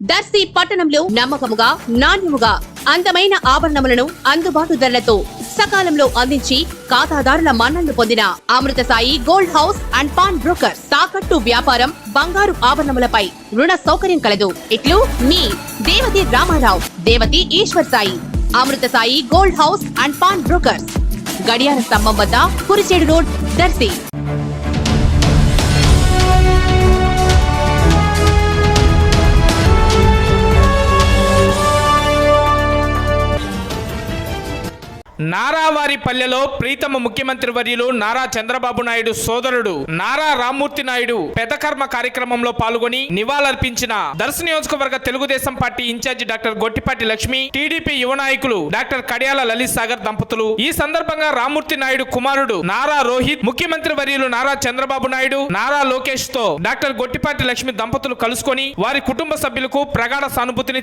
దర్శి పట్టణంలో నమ్మకముగా నాణ్యముగా అందమైన ఆభరణములను అందుబాటు ధరలతో సకాలంలో అందించి ఖాతాదారుల మన్ననలు పొందిన Amrutha Sai gold house and pawn broker. తాకట్టు వ్యాపారం, బంగారు ఆభరణములపై రుణ సౌకర్యం కలదు. ఇట్లు మీ Devathi Ramarao, Devathi Eshwar Sai. Amrutha Sai gold house and pawn brokers, గడియార స్తంభం వద్ద, కురిచేడు రోడ్, దర్శి. నారావారిపల్లెలో ప్రీతమ ముఖ్యమంత్రి వర్యులు నారా చంద్రబాబు నాయుడు సోదరుడు నారా రామ్మూర్తి నాయుడు పెదకర్మ కార్యక్రమంలో పాల్గొని నివాళులర్పించిన దర్శి నియోజకవర్గ Telugu Desam party incharge doctor Gottipati Lakshmi, TDP యువ నాయకులు డాక్టర్ కడియాల లలిత్ సాగర్ దంపతులు. ఈ సందర్భంగా రామ్మూర్తి నాయుడు కుమారుడు నారా రోహిత్, ముఖ్యమంత్రి వర్యులు నారా చంద్రబాబు నాయుడు, నారా లోకేష్ తో డాక్టర్ గొట్టిపాటి లక్ష్మి దంపతులు కలుసుకొని వారి కుటుంబ సభ్యులకు ప్రగాఢ సానుభూతిని